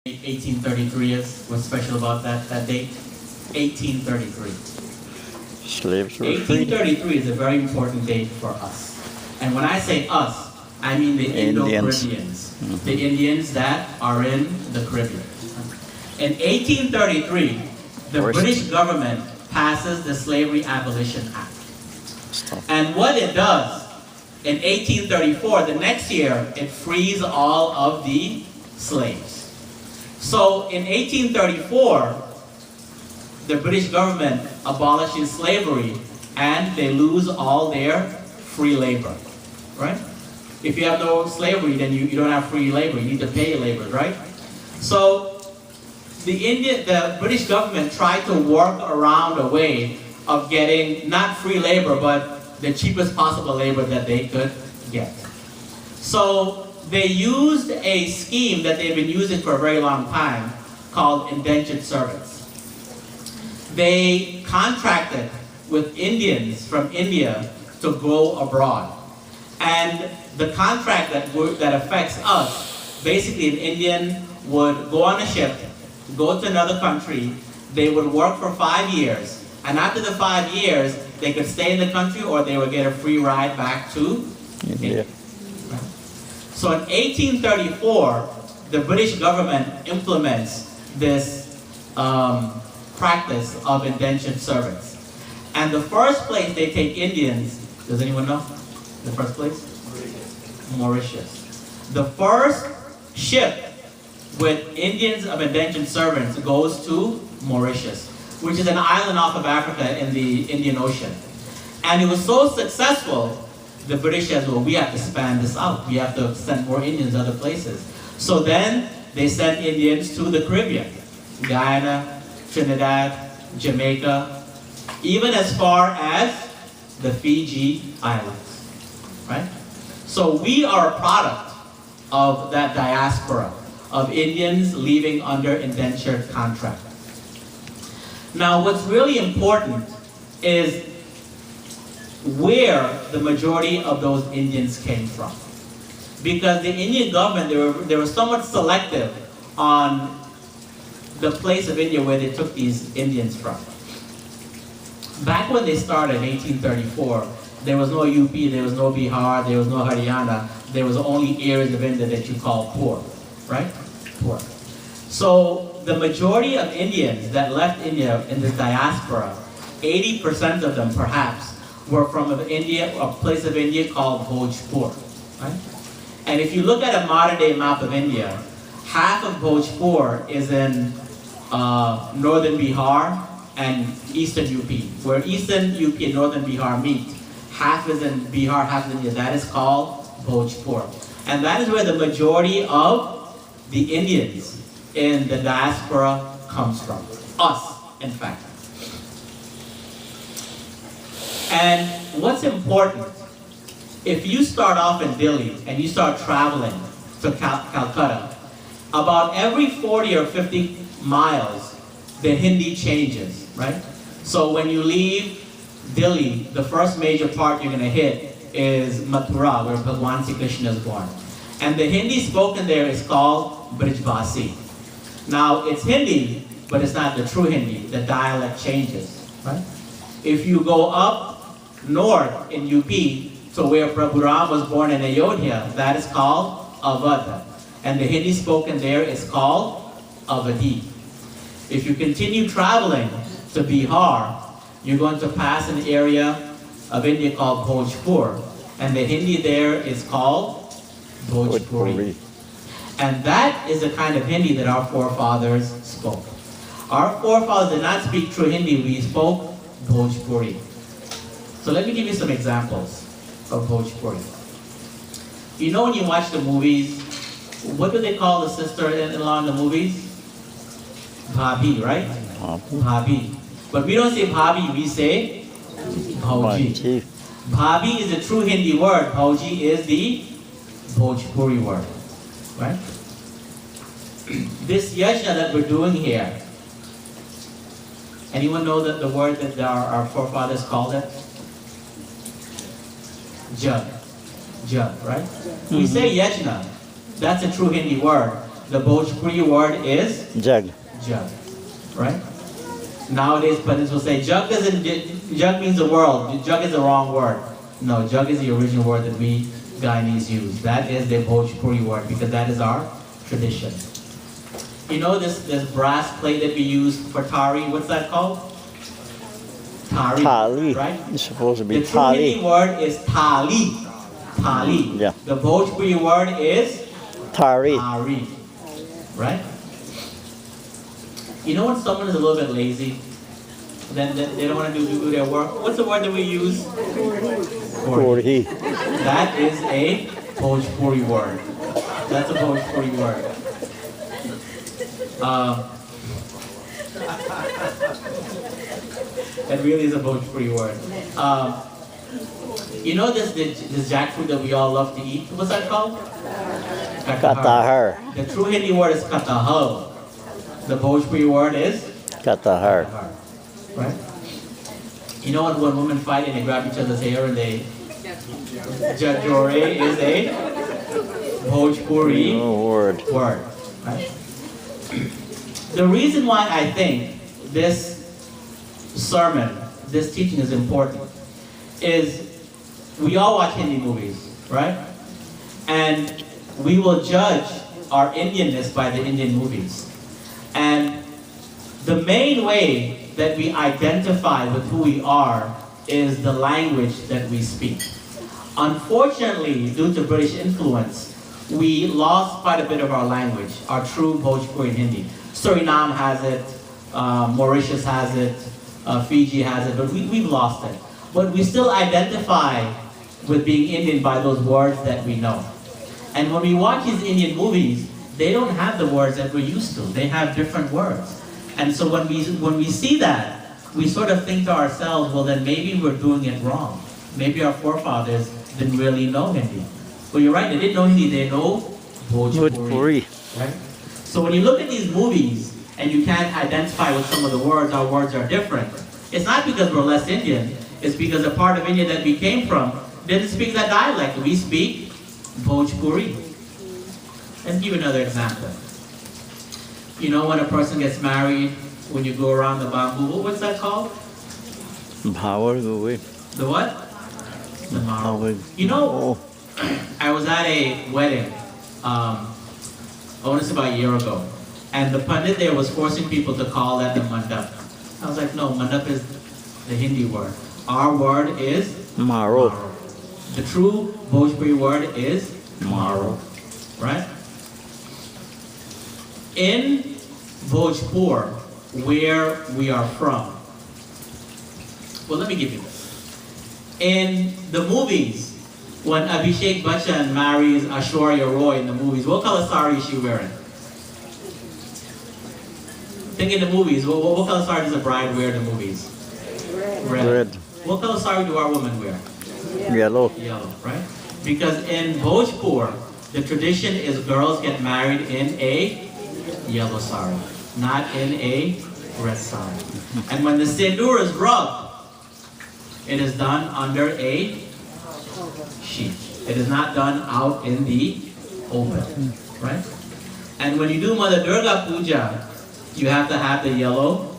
1833 is? What's special about that date? 1833. Slaves were freed. 1833 is a very important date for us. And when I say us, I mean the Indians. Indo-Caribbeans. The Indians that are in the Caribbean. In 1833, the First. British government passes the Slavery Abolition Act. Stop. And what it does, in 1834, the next year, it frees all of the slaves. So in 1834, the British government abolishes slavery and they lose all their free labor, right? If you have no slavery, then you don't have free labor. You need to pay labor, right? So the British government tried to work around a way of getting not free labor, but the cheapest possible labor that they could get. So they used a scheme that they've been using for a very long time called indentured servants. They contracted with Indians from India to go abroad. And the contract that affects us, basically an Indian would go on a ship, go to another country, they would work for 5 years, and after the 5 years, they could stay in the country or they would get a free ride back to India. So in 1834, the British government implements this practice of indentured servants. And the first place they take Indians, does anyone know? The first place? Mauritius. The first ship with Indians of indentured servants goes to Mauritius, which is an island off of Africa in the Indian Ocean. And it was so successful, the British said, well, we have to span this out. We have to send more Indians other places. So then they sent Indians to the Caribbean, Guyana, Trinidad, Jamaica, even as far as the Fiji Islands, right? So we are a product of that diaspora of Indians leaving under indentured contract. Now, what's really important is where the majority of those Indians came from. Because the Indian government, they were somewhat selective on the place of India where they took these Indians from. Back when they started in 1834, there was no UP, there was no Bihar, there was no Haryana, there was only areas of India that you call poor, right? Poor. So the majority of Indians that left India in the diaspora, 80% of them perhaps, were from a place of India called Bhojpur, right? And if you look at a modern-day map of India, half of Bhojpur is in northern Bihar and eastern UP. Where eastern UP and northern Bihar meet, half is in Bihar, half is in India. That is called Bhojpur. And that is where the majority of the Indians in the diaspora comes from. Us, in fact. And what's important, if you start off in Delhi and you start traveling to Calcutta, about every 40 or 50 miles, the Hindi changes, right? So when you leave Delhi, the first major part you're going to hit is Mathura, where Bhagwan Sri Krishna is born. And the Hindi spoken there is called Brijbasi. Now, it's Hindi, but it's not the true Hindi. The dialect changes, right? If you go up north in UP to where Prabhu Ram was born in Ayodhya, that is called Awadh. And the Hindi spoken there is called Awadhi. If you continue traveling to Bihar, you're going to pass an area of India called Bhojpur. And the Hindi there is called Bhojpuri. And that is the kind of Hindi that our forefathers spoke. Our forefathers did not speak true Hindi, we spoke Bhojpuri. So let me give you some examples of Bhojpuri. You know when you watch the movies, what do they call the sister-in-law in the movies? Bhabhi, right? Bhabhi. But we don't say Bhabhi, we say Bhauji. Bhabhi is a true Hindi word. Bhauji is the Bhojpuri word, right? This yajna that we're doing here, anyone know that the word that our forefathers called it? Jug, right? We say yajna. That's a true Hindi word. the Bhojpuri word is Jug. jug, right? Nowadays, Pandits will say jug jug means the world. Jug is the wrong word. No, jug is the original word that we Guyanese use. That is the Bhojpuri word because that is our tradition. You know this brass plate that we use for tari. What's that called? Tari. Tali. Right? It's supposed to be The true Hindi tali. word is tali. Tali. Yeah. The Bhojpuri word is Tari. tari. Right? You know when someone is a little bit lazy, then they don't want to do their work. What's the word that we use? Korhi. That is a Bhojpuri word. That's a Bhojpuri word. That really is a Bhojpuri word. You know this jackfruit that we all love to eat? What's that called? Katahar. The true Hindi word is katahar. The Bhojpuri word is Katahar. right? You know when women fight and they grab each other's hair and they Jajore is a Bhojpuri No word. word. Right? The reason why I think this sermon, this teaching is important is we all watch Hindi movies, right? And we will judge our Indianness by the Indian movies. And the main way that we identify with who we are is the language that we speak. Unfortunately, due to British influence, we lost quite a bit of our language, our true Bhojpuri Hindi. Suriname has it, Mauritius has it, Fiji has it, but we've lost it. But we still identify with being Indian by those words that we know. And when we watch these Indian movies, they don't have the words that we're used to. They have different words. And so when we see that, we sort of think to ourselves, well then maybe we're doing it wrong. Maybe our forefathers didn't really know Hindi. Well, you're right, they didn't know Hindi, they know Bhojpuri. Right? So when you look at these movies and you can't identify with some of the words, our words are different. It's not because we're less Indian, it's because the part of India that we came from didn't speak that dialect. We speak Bhojpuri. Let's give another example. You know when a person gets married, when you go around the bamboo, what's that called? Power away. The what? The maro. You know, I was at a wedding, I want to say about a year ago, and the Pandit there was forcing people to call that the mandap. I was like, no, mandap is the Hindi word. Our word is Maro. maro. The true Bhojpuri word is maro, right? In Bhojpur, where we are from, well, let me give you this. In the movies, when Abhishek Bachchan marries Aishwarya Roy in the movies, what color sari is she wearing? Think in the movies, what color sari does a bride wear in the movies? Red. What color sari do our women wear? Yellow. Yellow, right? Because in Bhojpur, the tradition is girls get married in a yellow sari, not in a red sari. And when the sindoor is rubbed, it is done under a sheet. It is not done out in the open, right? And when you do Mother Durga Puja, you have to have the yellow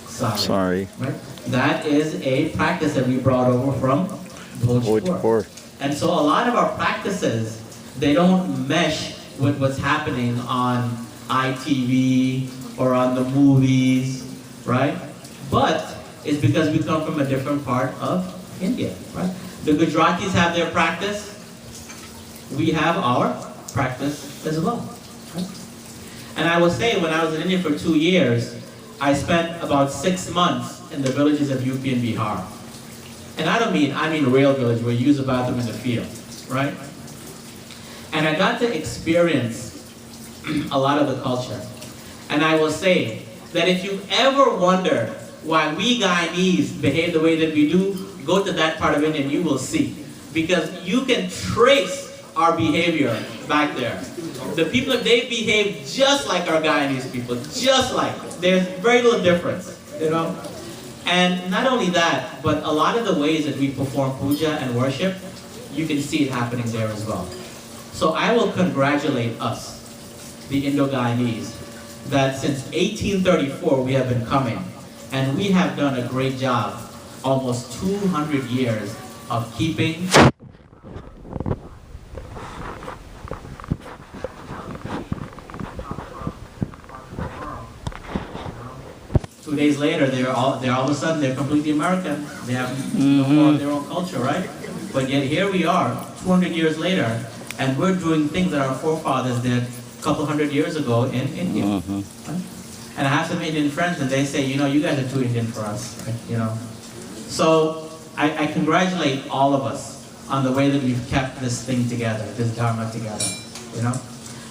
sari. Sorry. Right? That is a practice that we brought over from Bhojpur. Bhojpur. And so a lot of our practices, they don't mesh with what's happening on ITV or on the movies, right? But it's because we come from a different part of India, right? The Gujaratis have their practice. We have our practice as well, right? And I will say, when I was in India for 2 years, I spent about 6 months in the villages of UP and Bihar. And I mean real village where you use a bathroom in the field, right? And I got to experience a lot of the culture. And I will say that if you ever wonder why we Guyanese behave the way that we do, go to that part of India and you will see. Because you can trace our behavior back there. The people, they behave just like our Guyanese people, just like. There's very little difference, you know? And not only that, but a lot of the ways that we perform puja and worship, you can see it happening there as well. So I will congratulate us the Indo-Guyanese, that since 1834 we have been coming, and we have done a great job, almost 200 years of keeping 2 days later, they're all of a sudden they're completely American. They have no more of their own culture, right? But yet here we are, 200 years later, and we're doing things that our forefathers did a couple hundred years ago in India. Right? And I have some Indian friends, and they say, you know, you guys are too Indian for us, right? You know. So I congratulate all of us on the way that we've kept this thing together, this Dharma together, you know.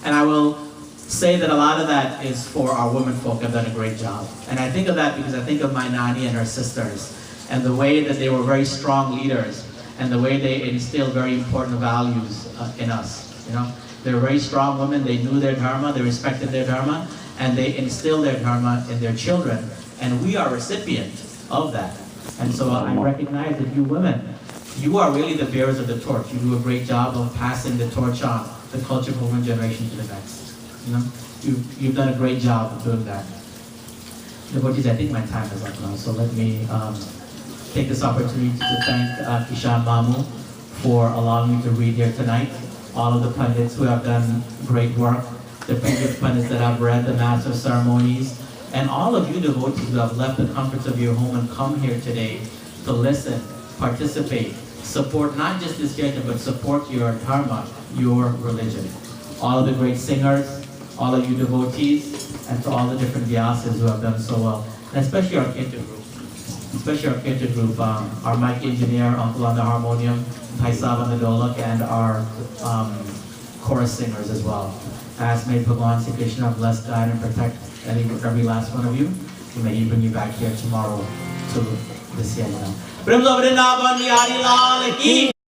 And I will say that a lot of that is for our women folk have done a great job. And I think of that because I think of my Nani and her sisters, and the way that they were very strong leaders, and the way they instilled very important values in us, you know. They were very strong women, they knew their Dharma, they respected their Dharma, and they instilled their Dharma in their children, and we are recipients of that. And so I recognize that you women, you are really the bearers of the torch. You do a great job of passing the torch on, the culture from one generation to the next. You know, you've done a great job of doing that. Devotees, I think my time is up now, so let me take this opportunity to thank Kishan Mamu for allowing me to read here tonight. All of the pundits who have done great work, the previous pundits that have read the Master Ceremonies, and all of you devotees who have left the comforts of your home and come here today to listen, participate, support not just this yajna, but support your dharma, your religion. All of the great singers, all of you devotees, and to all the different vyasas who have done so well, and especially our Kirtan group. Especially our Kirtan group, our mic engineer, Uncle on the harmonium, Paisab on the dolak, and our chorus singers as well. I ask may Bhagavan Sri Krishna bless, guide, and protect every last one of you. May He bring you back here tomorrow to this yajna.